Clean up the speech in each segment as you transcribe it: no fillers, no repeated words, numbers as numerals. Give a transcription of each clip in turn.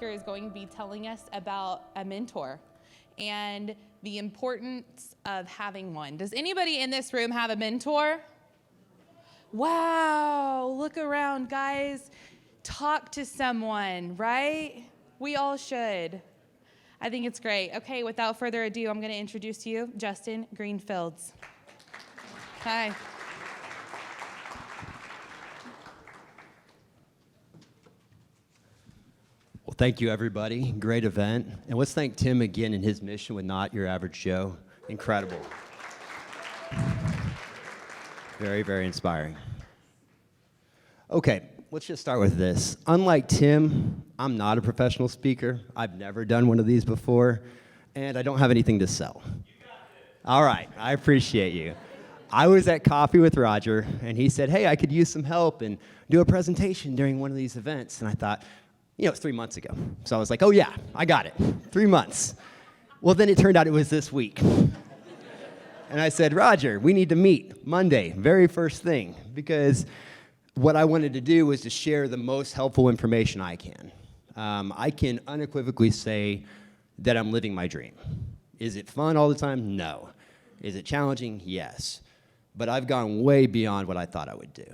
speaker is going to be telling us about a mentor and the importance of having one. Does anybody in this room have a mentor? Wow, look around, guys. Talk to someone, right? We all should. I think it's great. Okay, without further ado, I'm going to introduce to you Justin Greenfield. Hi. Well, thank you, everybody. Great event. And let's thank Tim again and his mission with Not Your Average Joe. Incredible. Very, very inspiring. Okay, let's just start with this. Unlike Tim, I'm not a professional speaker. I've never done one of these before, and I don't have anything to sell. All right, I appreciate you. I was at coffee with Roger, and he said, hey, I could use some help and do a presentation during one of these events. And I thought, you know, it was 3 months ago. So I was like, oh yeah, I got it, 3 months. Well, then it turned out it was this week. And I said, Roger, we need to meet Monday, very first thing, because what I wanted to do was to share the most helpful information I can. I can unequivocally say that I'm living my dream. Is it fun all the time? No. Is it challenging? Yes. But I've gone way beyond what I thought I would do.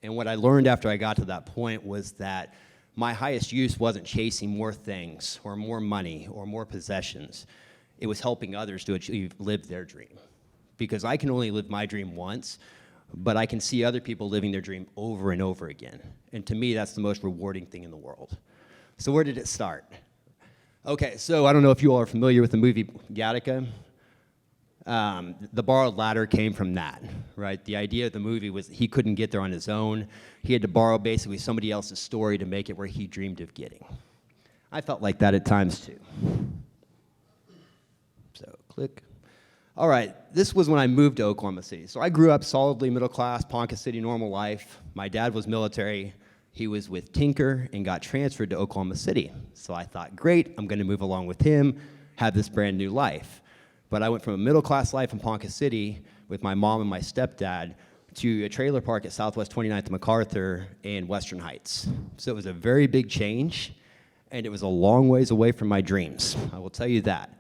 And what I learned after I got to that point was that my highest use wasn't chasing more things or more money or more possessions. It was helping others to live their dream. Because I can only live my dream once, but I can see other people living their dream over and over again. And to me, that's the most rewarding thing in the world. So where did it start? Okay, so I don't know if you all are familiar with the movie Gattaca. The borrowed ladder came from that, right? The idea of the movie was that he couldn't get there on his own. He had to borrow basically somebody else's story to make it where he dreamed of getting. I felt like that at times too. So click. All right, this was when I moved to Oklahoma City. So I grew up solidly middle class, Ponca City, normal life. My dad was military. He was with Tinker and got transferred to Oklahoma City. So I thought, great, I'm gonna move along with him, have this brand new life. But I went from a middle-class life in Ponca City with my mom and my stepdad to a trailer park at Southwest 29th and MacArthur in Western Heights. So it was a very big change, and it was a long ways away from my dreams, I will tell you that.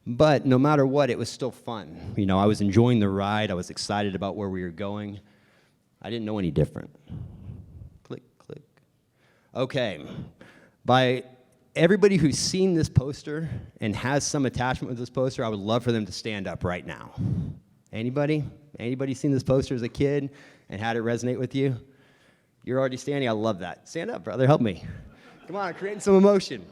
But no matter what, it was still fun. You know, I was enjoying the ride. I was excited about where we were going. I didn't know any different. Click, click. Okay. By everybody who's seen this poster and has some attachment with this poster, I would love for them to stand up right now. Anybody? Anybody seen this poster as a kid and had it resonate with you? You're already standing. I love that. Stand up, brother. Help me. Come on, creating some emotion.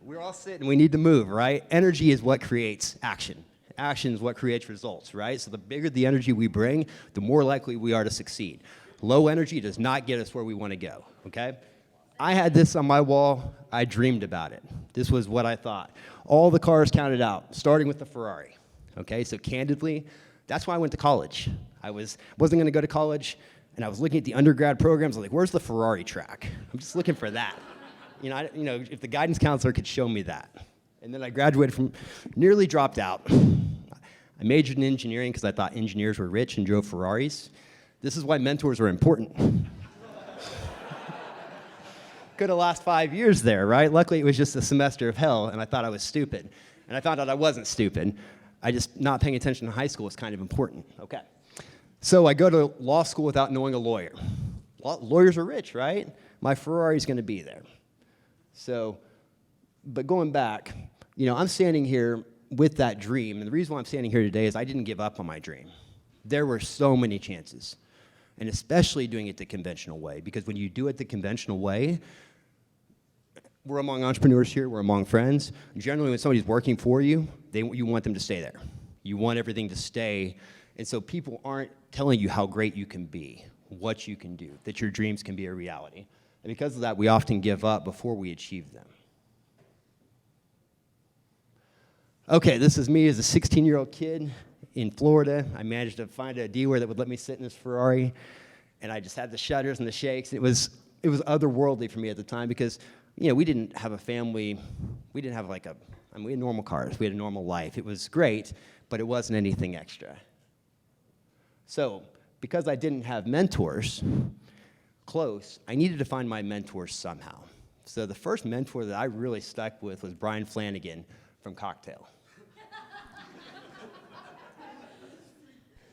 We're all sitting. We need to move, right? Energy is what creates action. Action is what creates results, right? So the bigger the energy we bring, the more likely we are to succeed. Low energy does not get us where we want to go, okay? I had this on my wall. I dreamed about it. This was what I thought. All the cars counted out, starting with the Ferrari. Okay, so candidly, that's why I went to college. I wasn't going to go to college, and I was looking at the undergrad programs. I was like, where's the Ferrari track? I'm just looking for that. You know, if the guidance counselor could show me that. And then I graduated from, nearly dropped out. I majored in engineering because I thought engineers were rich and drove Ferraris. This is why mentors are important. Could have lost 5 years there, right? Luckily, it was just a semester of hell, and I thought I was stupid. And I found out I wasn't stupid. I just, not paying attention in high school was kind of important. Okay. So I go to law school without knowing a lawyer. Lawyers are rich, right? My Ferrari's going to be there. So, but going back, you know, I'm standing here with that dream, and the reason why I'm standing here today is I didn't give up on my dream. There were so many chances, and especially doing it the conventional way, because when you do it the conventional way, we're among entrepreneurs here, we're among friends. Generally, when somebody's working for you, you want them to stay there. You want everything to stay, and so people aren't telling you how great you can be, what you can do, that your dreams can be a reality. And because of that, we often give up before we achieve them. Okay, this is me as a 16-year-old kid in Florida. I managed to find a dealer that would let me sit in this Ferrari, and I just had the shutters and the shakes. It was otherworldly for me at the time because, you know, we didn't have a family. We didn't have like we had normal cars. We had a normal life. It was great, but it wasn't anything extra. So because I didn't have mentors close, I needed to find my mentors somehow So the first mentor that I really stuck with was Brian Flanagan from Cocktail.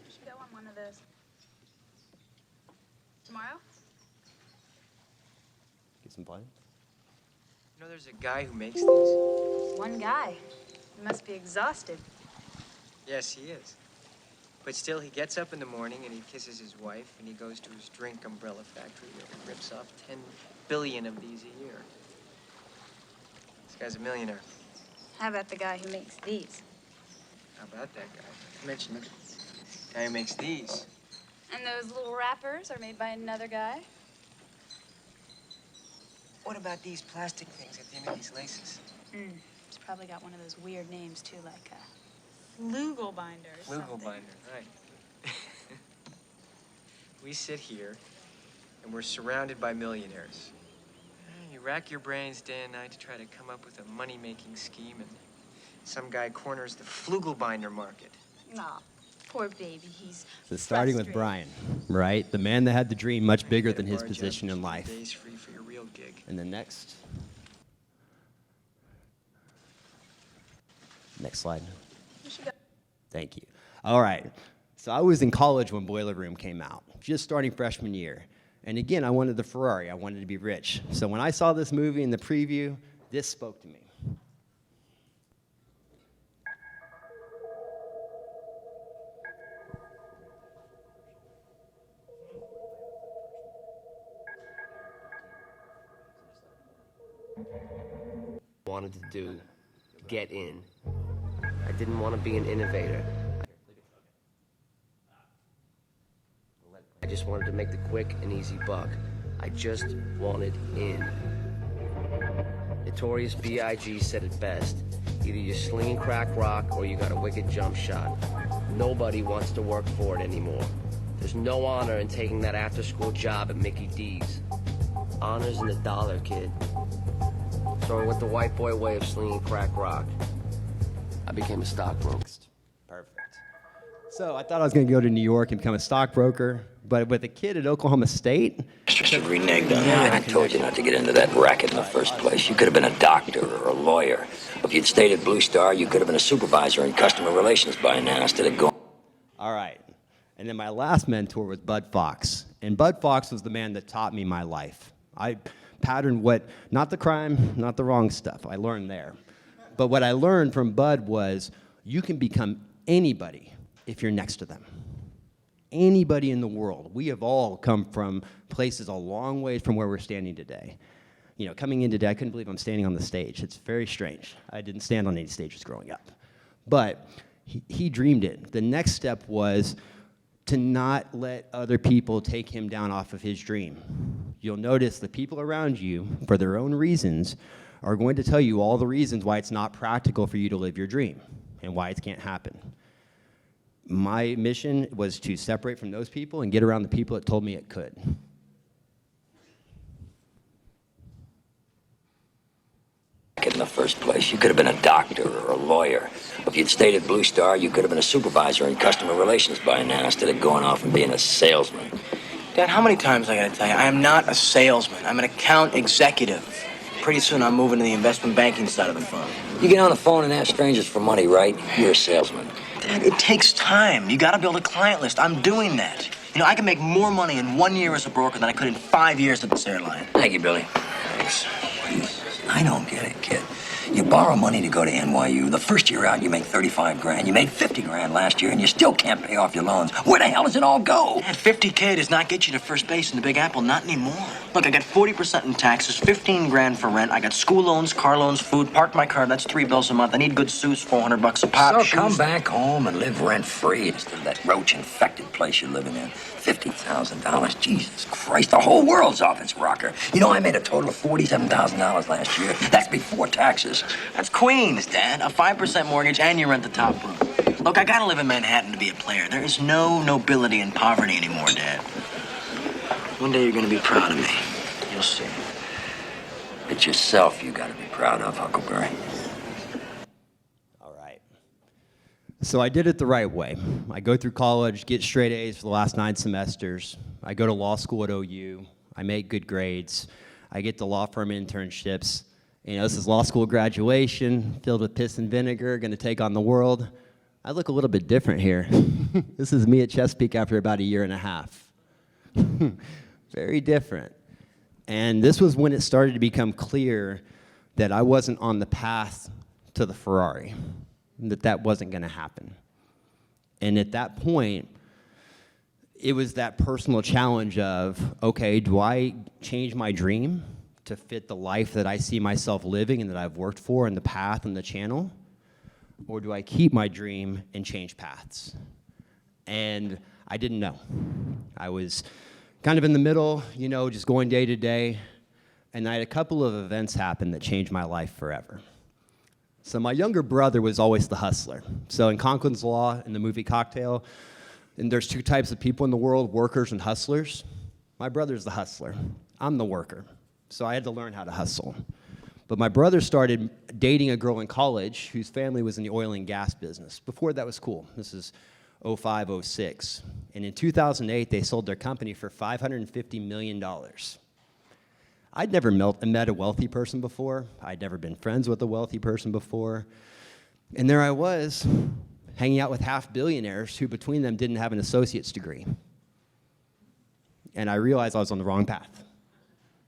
You should go on one of those. Tomorrow? Get some fun. You know, there's a guy who makes these. One guy. He must be exhausted. Yes, he is. But still, he gets up in the morning and he kisses his wife and he goes to his drink umbrella factory where he rips off 10 billion of these a year. This guy's a millionaire. How about the guy who makes these? How about that guy? I mentioned it. Guy who makes these. And those little wrappers are made by another guy? What about these plastic things at the end of these laces? He's probably got one of those weird names, too, like Flugelbinder or something. Flugelbinder, right. We sit here and we're surrounded by millionaires. You rack your brains day and night to try to come up with a money-making scheme, and some guy corners the Flugelbinder market. Aw, poor baby, he's So starting with frustrated. Brian, right? The man that had the dream much bigger You get than a his bar job, position in keep life. your days free for your real gig. And then next slide. You should go. Thank you. All right. So I was in college when Boiler Room came out, just starting freshman year. And again, I wanted the Ferrari. I wanted to be rich. So when I saw this movie in the preview, this spoke to me. Wanted to do, get in. I didn't want to be an innovator. I just wanted to make the quick and easy buck. I just wanted in. Notorious B.I.G. said it best. Either you sling and crack rock or you got a wicked jump shot. Nobody wants to work for it anymore. There's no honor in taking that after-school job at Mickey D's. Honor's in the dollar, kid. So I went the white boy way of slinging crack rock. I became a stockbroker. Perfect. So I thought I was going to go to New York and become a stockbroker, but with a kid at Oklahoma State, Should reneged on that. I told you not to get into that racket in the first place. You could have been a doctor or a lawyer. If you'd stayed at Blue Star, you could have been a supervisor in customer relations by now instead of going. all right. And then my last mentor was Bud Fox. And Bud Fox was the man that taught me my life. I patterned not the crime, not the wrong stuff. I learned there. But what I learned from Bud was you can become anybody if you're next to them. Anybody in the world. We have all come from places a long way from where we're standing today. You know, coming in today, I couldn't believe I'm standing on the stage. It's very strange. I didn't stand on any stages growing up. But he dreamed it. The next step was to not let other people take him down off of his dream. You'll notice the people around you, for their own reasons, are going to tell you all the reasons why it's not practical for you to live your dream and why it can't happen. My mission was to separate from those people and get around the people that told me it could. In the first place, you could have been a doctor or a lawyer. If you'd stayed at Blue Star, you could have been a supervisor in customer relations by now instead of going off and being a salesman. Dad, how many times I gotta tell you, I am not a salesman. I'm an account executive. Pretty soon I'm moving to the investment banking side of the firm. You get on the phone and ask strangers for money, right? You're a salesman. Dad, it takes time. You gotta build a client list. I'm doing that. You know, I can make more money in 1 year as a broker than I could in 5 years at this airline. Thank you, Billy. Thanks. I don't get it, kid. You borrow money to go to NYU. The first year out, you make 35 grand. You made 50 grand last year, and you still can't pay off your loans. Where the hell does it all go? Dad, 50K does not get you to first base in the Big Apple. Not anymore. Look, I got 40% in taxes, 15 grand for rent. I got school loans, car loans, food. Parked my car. That's 3 bills a month. I need good suits, $400 a pop. So shoes. come back home and live rent-free instead of that roach-infected place you're living in. $50,000. Jesus Christ, the whole world's off its rocker. You know, I made a total of $47,000 last year. That's before taxes. That's Queens, Dad. A 5% mortgage and you rent the top room. Look, I gotta live in Manhattan to be a player. There is no nobility in poverty anymore, Dad. One day you're gonna be proud of me. You'll see. It's yourself you gotta be proud of, Huckleberry. All right. So I did it the right way. I go through college, get straight A's for the last 9 semesters. I go to law school at OU. I make good grades. I get the law firm internships. This is law school graduation, filled with piss and vinegar, going to take on the world. I look a little bit different here. This is me at Chesapeake after about a year and a half. Very different. And this was when it started to become clear that I wasn't on the path to the Ferrari, that wasn't going to happen. And at that point, it was that personal challenge of, okay, do I change my dream to fit the life that I see myself living and that I've worked for and the path and the channel? Or do I keep my dream and change paths? And I didn't know. I was kind of in the middle, just going day to day. And I had a couple of events happen that changed my life forever. So my younger brother was always the hustler. So in Conklin's Law, in the movie Cocktail, and there's two types of people in the world, workers and hustlers. My brother's the hustler. I'm the worker. So I had to learn how to hustle. But my brother started dating a girl in college whose family was in the oil and gas business. Before that was cool. This is 05, 06. And in 2008, they sold their company for $550 million. I'd never met a wealthy person before. I'd never been friends with a wealthy person before. And there I was, hanging out with half-billionaires who between them didn't have an associate's degree. And I realized I was on the wrong path.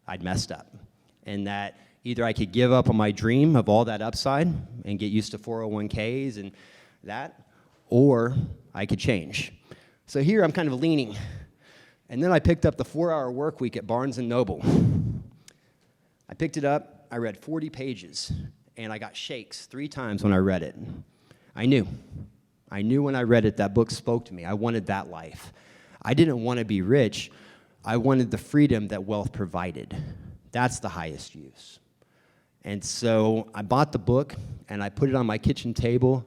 I'd messed up. And that either I could give up on my dream of all that upside and get used to 401ks and that, or I could change. So here I'm kind of leaning. And then I picked up the 4-hour work week at Barnes & Noble. I picked it up, I read 40 pages, and I got shakes 3 times when I read it. I knew when I read it that book spoke to me. I wanted that life. I didn't want to be rich. I wanted the freedom that wealth provided. That's the highest use. And so I bought the book, and I put it on my kitchen table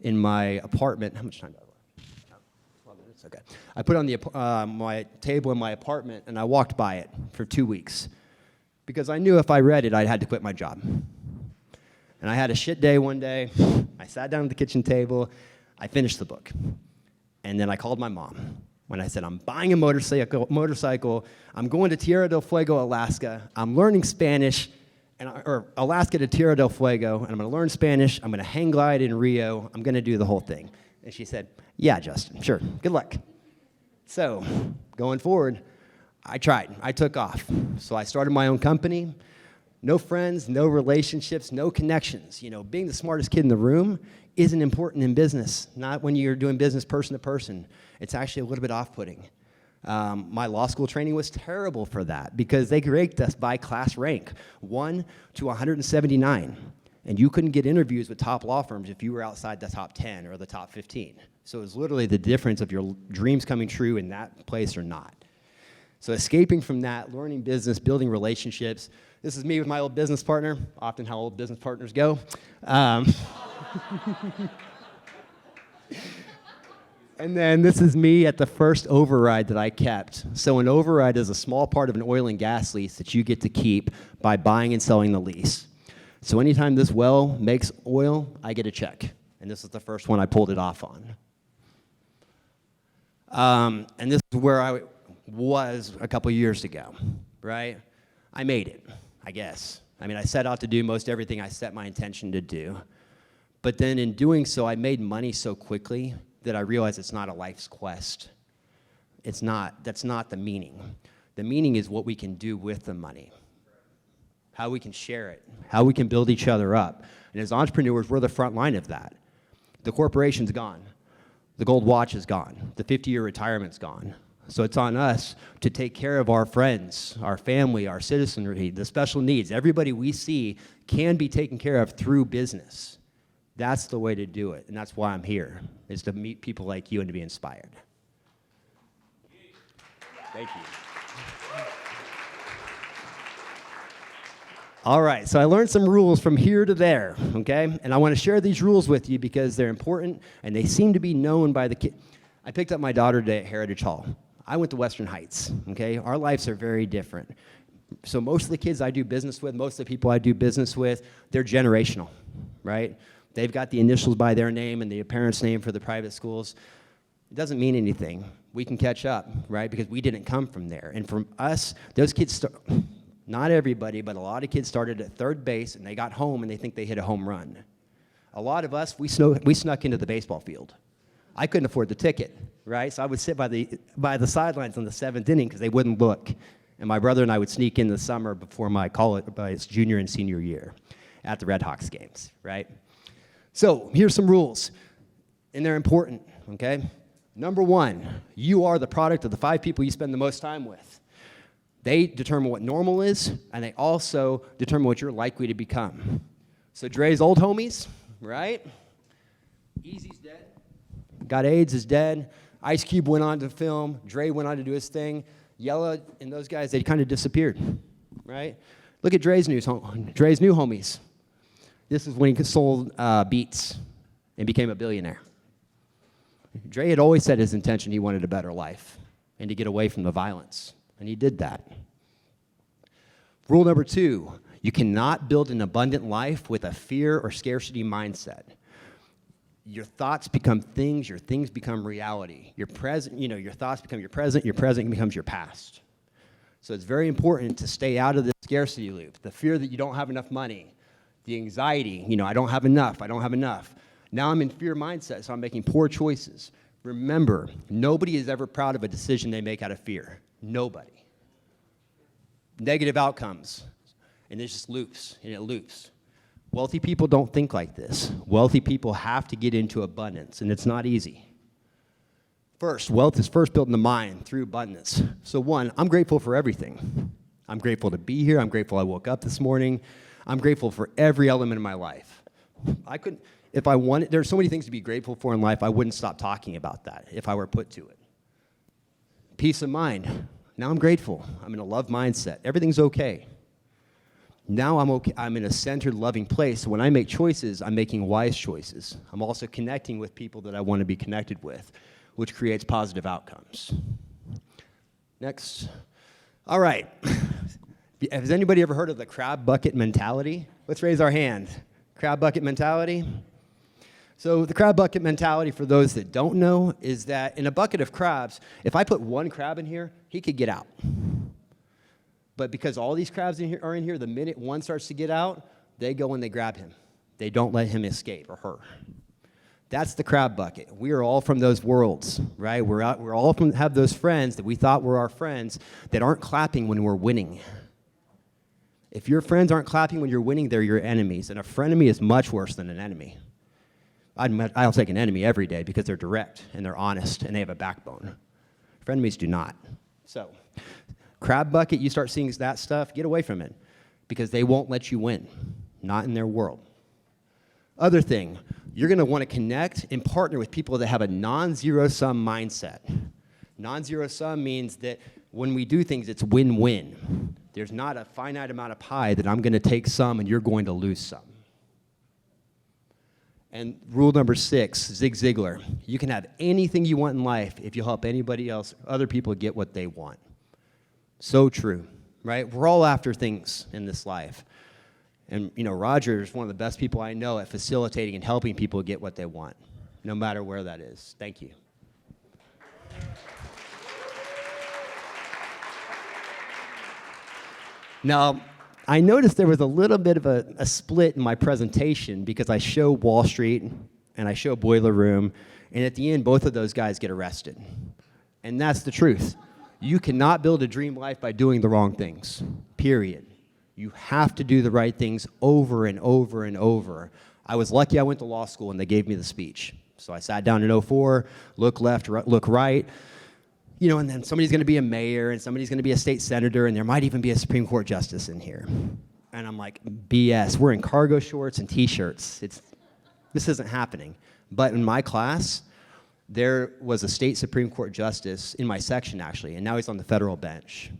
in my apartment. How much time do I have? 12 minutes? Okay. I put it on my table in my apartment, and I walked by it for 2 weeks because I knew if I read it, I had to quit my job. And I had a shit day one day. I sat down at the kitchen table. I finished the book. And then I called my mom when I said, I'm buying a motorcycle. I'm going to Tierra del Fuego, Alaska. I'm learning Spanish, or Alaska to Tierra del Fuego, and I'm going to learn Spanish. I'm going to hang glide in Rio. I'm going to do the whole thing. And she said, yeah, Justin, sure. Good luck. So going forward, I tried. I took off. So I started my own company. No friends, no relationships, no connections. Being the smartest kid in the room isn't important in business, not when you're doing business person to person. It's actually a little bit off-putting. My law school training was terrible for that because they ranked us by class rank, 1 to 179. And you couldn't get interviews with top law firms if you were outside the top 10 or the top 15. So it was literally the difference of your dreams coming true in that place or not. So escaping from that, learning business, building relationships. This is me with my old business partner, often how old business partners go. And then this is me at the first override that I kept. So an override is a small part of an oil and gas lease that you get to keep by buying and selling the lease. So anytime this well makes oil, I get a check. And this is the first one I pulled it off on. And this is where I was a couple years ago, right? I made it, I guess. I set out to do most everything I set my intention to do. But then in doing so, I made money so quickly that I realized it's not a life's quest. That's not the meaning. The meaning is what we can do with the money, how we can share it, how we can build each other up. And as entrepreneurs, we're the front line of that. The corporation's gone. The gold watch is gone. The 50-year retirement's gone. So it's on us to take care of our friends, our family, our citizenry, the special needs. Everybody we see can be taken care of through business. That's the way to do it, and that's why I'm here, is to meet people like you and to be inspired. Thank you. All right, so I learned some rules from here to there, okay? And I want to share these rules with you because they're important, and they seem to be known by the kids. I picked up my daughter today at Heritage Hall. I went to Western Heights, okay? Our lives are very different. So most of the kids I do business with, most of the people I do business with, they're generational, right? They've got the initials by their name and the parents' name for the private schools. It doesn't mean anything. We can catch up, right? Because we didn't come from there. And from us, those kids Not everybody, but a lot of kids started at third base, and they got home, and they think they hit a home run. A lot of us, we snuck into the baseball field. I couldn't afford the ticket, right? So I would sit by the sidelines in the seventh inning because they wouldn't look. And my brother and I would sneak in the summer before my junior and senior year at the Red Hawks games, right? So here's some rules, and they're important, okay? Number one, you are the product of the 5 people you spend the most time with. They determine what normal is, and they also determine what you're likely to become. So Dre's old homies, right? Easy's dead. Got AIDS, is dead. Ice Cube went on to film. Dre went on to do his thing. Yella and those guys, they kind of disappeared, right? Look at Dre's new homies. This is when he sold Beats and became a billionaire. Dre had always said his intention, he wanted a better life and to get away from the violence, and he did that. Rule number 2, you cannot build an abundant life with a fear or scarcity mindset. Your thoughts become things, your things become reality. Your thoughts become your present becomes your past. So it's very important to stay out of the scarcity loop, the fear that you don't have enough money, the anxiety, I don't have enough. Now I'm in fear mindset, so I'm making poor choices. Remember, nobody is ever proud of a decision they make out of fear. Nobody. Negative outcomes, and it just loops, and it loops. Wealthy people don't think like this. Wealthy people have to get into abundance, and it's not easy. First, wealth is first built in the mind through abundance. So 1, I'm grateful for everything. I'm grateful to be here. I'm grateful I woke up this morning. I'm grateful for every element of my life. There's so many things to be grateful for in life, I wouldn't stop talking about that if I were put to it. Peace of mind. Now I'm grateful. I'm in a love mindset. Everything's okay. Now I'm okay. I'm in a centered, loving place. When I make choices, I'm making wise choices. I'm also connecting with people that I want to be connected with, which creates positive outcomes. Next. All right. Has anybody ever heard of the crab bucket mentality? Let's raise our hand. Crab bucket mentality. So the crab bucket mentality, for those that don't know, is that in a bucket of crabs, if I put one crab in here, he could get out. But because all these crabs are in here, the minute one starts to get out, they go and they grab him. They don't let him escape, or her. That's the crab bucket. We are all from those worlds, right? We're all have those friends that we thought were our friends that aren't clapping when we're winning. If your friends aren't clapping when you're winning, they're your enemies. And a frenemy is much worse than an enemy. I'll take an enemy every day because they're direct and they're honest and they have a backbone. Frenemies do not. So, crab bucket, you start seeing that stuff, get away from it because they won't let you win, not in their world. Other thing, you're going to want to connect and partner with people that have a non-zero-sum mindset. Non-zero-sum means that when we do things, it's win-win. There's not a finite amount of pie that I'm going to take some and you're going to lose some. And rule number 6, Zig Ziglar, you can have anything you want in life if you help other people get what they want. So true, right? We're all after things in this life. And, Roger is one of the best people I know at facilitating and helping people get what they want, no matter where that is. Thank you. Now, I noticed there was a little bit of a split in my presentation because I show Wall Street and I show Boiler Room, and at the end, both of those guys get arrested. And that's the truth. You cannot build a dream life by doing the wrong things, period. You have to do the right things over and over and over. I was lucky I went to law school and they gave me the speech. So I sat down in 2004, look left, look right, and then somebody's going to be a mayor and somebody's going to be a state senator and there might even be a Supreme Court justice in here. And I'm like, BS. We're in cargo shorts and T-shirts. This isn't happening. But in my class, there was a state Supreme Court justice in my section, actually, and now he's on the federal bench.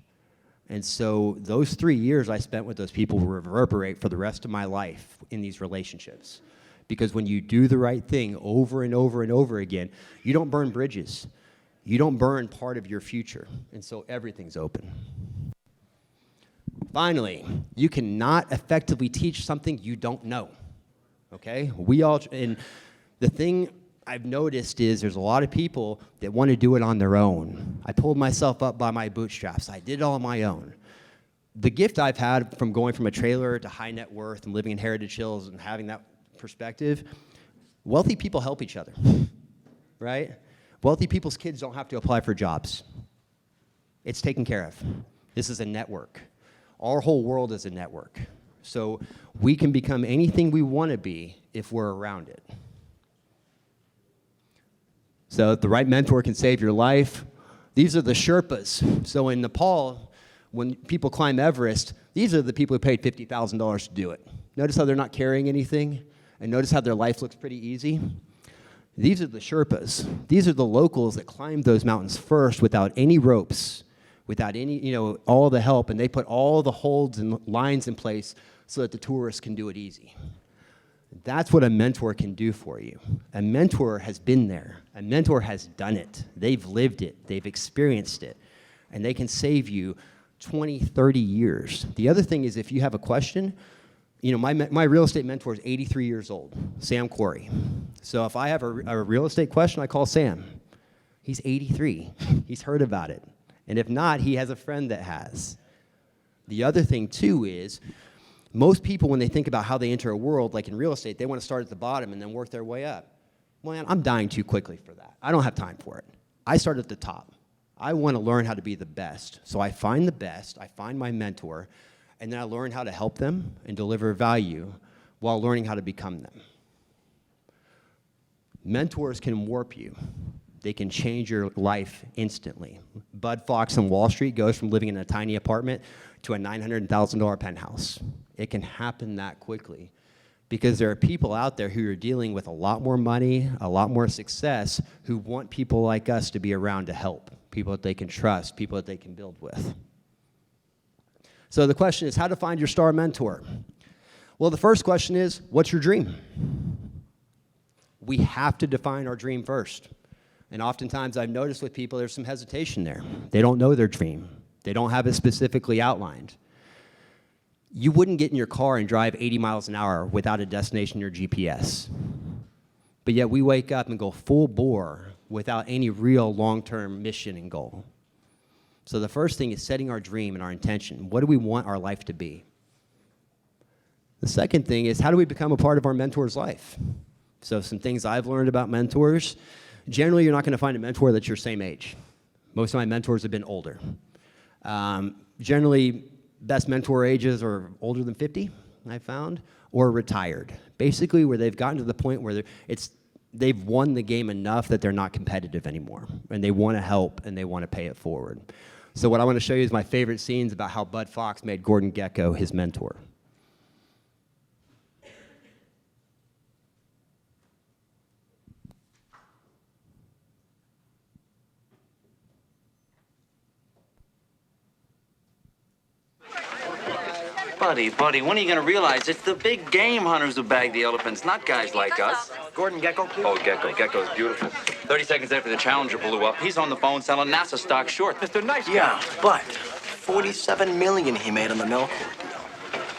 And so those 3 years I spent with those people will reverberate for the rest of my life in these relationships. Because when you do the right thing over and over and over again, you don't burn bridges. You don't burn part of your future. And so everything's open. Finally, you cannot effectively teach something you don't know. Okay? And the thing I've noticed is there's a lot of people that want to do it on their own. I pulled myself up by my bootstraps. I did it all on my own. the gift I've had from going from a trailer to high net worth and living in Heritage Hills and having that perspective, wealthy people help each other, right? Wealthy people's kids don't have to apply for jobs. It's taken care of. This is a network. Our whole world is a network. So we can become anything we want to be if we're around it. So the right mentor can save your life. These are the Sherpas. So in Nepal, when people climb Everest, these are the people who paid $50,000 to do it. Notice how they're not carrying anything? And notice how their life looks pretty easy? These are the Sherpas. These are the locals that climbed those mountains first without any ropes, without any, all the help, and they put all the holds and lines in place so that the tourists can do it easy. That's what a mentor can do for you. A mentor has been there. A mentor has done it. They've lived it. They've experienced it. And they can save you 20, 30 years. The other thing is if you have a question, my real estate mentor is 83 years old, Sam Corey. So if I have a real estate question, I call Sam. He's 83. He's heard about it. And if not, he has a friend that has. The other thing, too, is most people, when they think about how they enter a world, like in real estate, they want to start at the bottom and then work their way up. Well, man, I'm dying too quickly for that. I don't have time for it. I start at the top. I want to learn how to be the best. So I find the best, I find my mentor, and then I learn how to help them and deliver value while learning how to become them. Mentors can warp you. They can change your life instantly. Bud Fox on Wall Street goes from living in a tiny apartment to a $900,000 penthouse. It can happen that quickly because there are people out there who are dealing with a lot more money, a lot more success, who want people like us to be around to help, people that they can trust, people that they can build with. So the question is how to find your star mentor. Well, the first question is, what's your dream? We have to define our dream first. And oftentimes I've noticed with people there's some hesitation there. They don't know their dream. They don't have it specifically outlined. You wouldn't get in your car and drive 80 miles an hour without a destination or GPS. But yet we wake up and go full bore without any real long-term mission and goal. So the first thing is setting our dream and our intention. What do we want our life to be? The second thing is how do we become a part of our mentor's life? So some things I've learned about mentors. Generally, you're not going to find a mentor that's your same age. Most of my mentors have been older. Generally, best mentor ages are older than 50, I found, or retired. Basically, where they've gotten to the point where they've won the game enough that they're not competitive anymore, and they want to help, and they want to pay it forward. So what I want to show you is my favorite scenes about how Bud Fox made Gordon Gekko his mentor. Buddy, when are you going to realize it's the big game hunters who bag the elephants, not guys like us? Gordon Gekko, please. Oh, Gekko. Gekko's beautiful. 30 seconds after the Challenger blew up, he's on the phone selling NASA stock short. Mr. Nice Guy. Yeah, but $47 million he made on the milk deal.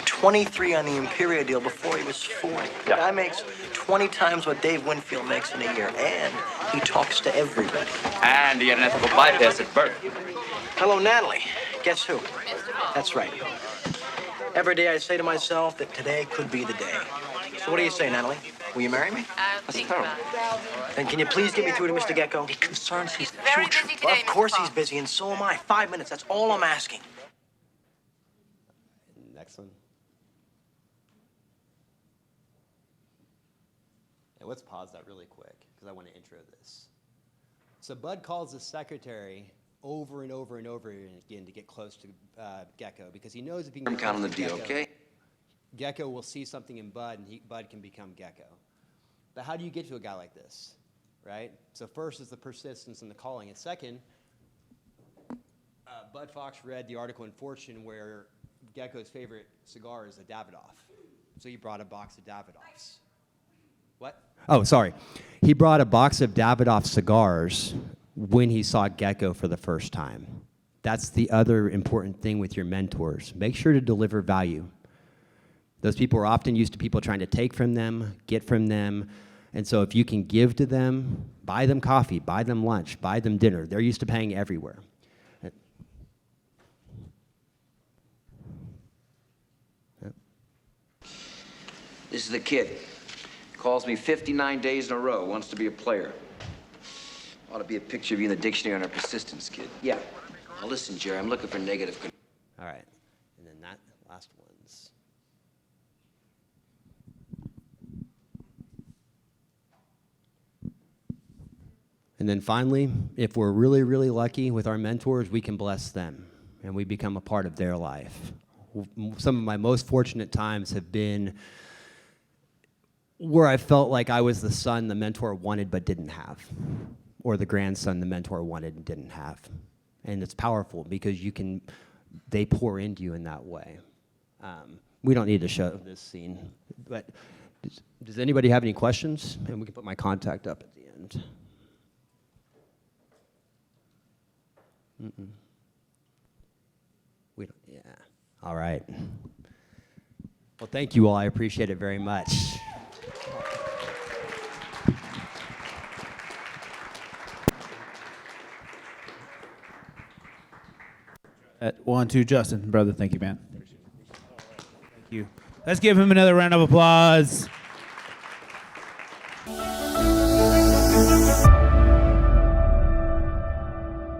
23 on the Imperial deal before he was 40. Yeah. Guy makes 20 times what Dave Winfield makes in a year, and he talks to everybody. And he had an ethical bypass at birth. Hello, Natalie. Guess who? That's right. Every day I say to myself that today could be the day. So what do you say, Natalie? Will you marry me? That's terrible. Then can you please get me through to Mr. Gekko? It concerns his future. Well, of course he's busy, and so am I. 5 minutes, that's all I'm asking. Next one. Hey, let's pause that really quick, because I want to intro this. So Bud calls his secretary over and over and over again to get close to Gekko, because he knows if he can I'm counting the deal, Gekko, okay? Gekko will see something in Bud, and Bud can become Gekko. But how do you get to a guy like this, right? So first is the persistence and the calling. And second, Bud Fox read the article in Fortune where Gekko's favorite cigar is a Davidoff. So he brought a box of Davidoffs. What? Oh, sorry. He brought a box of Davidoff cigars when he saw Gekko for the first time. That's the other important thing with your mentors. Make sure to deliver value. Those people are often used to people trying to take from them, get from them. And so if you can give to them, buy them coffee, buy them lunch, buy them dinner. They're used to paying everywhere. This is the kid. Calls me 59 days in a row, wants to be a player. Ought to be a picture of you in the dictionary on our persistence, kid. Yeah. Now listen, Jerry, I'm looking for negative. All right. And then that last one's. And then finally, if we're really, really lucky with our mentors, we can bless them and we become a part of their life. Some of my most fortunate times have been where I felt like I was the son the mentor wanted but didn't have, or the grandson the mentor wanted and didn't have. And it's powerful because they pour into you in that way. We don't need to show this scene, but does anybody have any questions? And we can put my contact up at the end. We don't, yeah. All right. Well, thank you all. I appreciate it very much. At 1, 2, Justin, brother, thank you, man. Thank you. Let's give him another round of applause.